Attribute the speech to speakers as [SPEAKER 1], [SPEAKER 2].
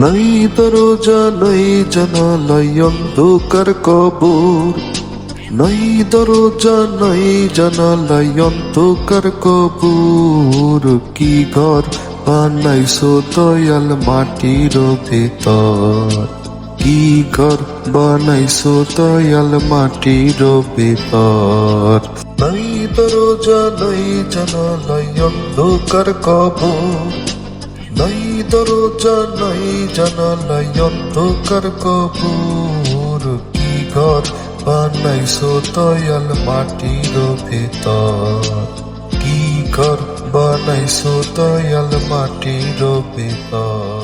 [SPEAKER 1] নাই দরজা নাই জানালাই অন্ধকার কবর, নাই দরজা নাই জানালাই অন্ধকার কবর। কি ঘর বানাইছো দয়াল মাটির ভেতর, কি ঘর বানাইছো দয়াল মাটির ভেতর। নাই দরজা নাই জানালাই অন্ধকার কবর, নাই দরজা নাই জানালাই অন্ধকার কবর। কি ঘর বানাইছো দয়াল মাটির ভেতর, কি ঘর বানাইছো দয়াল মাটির ভেতর।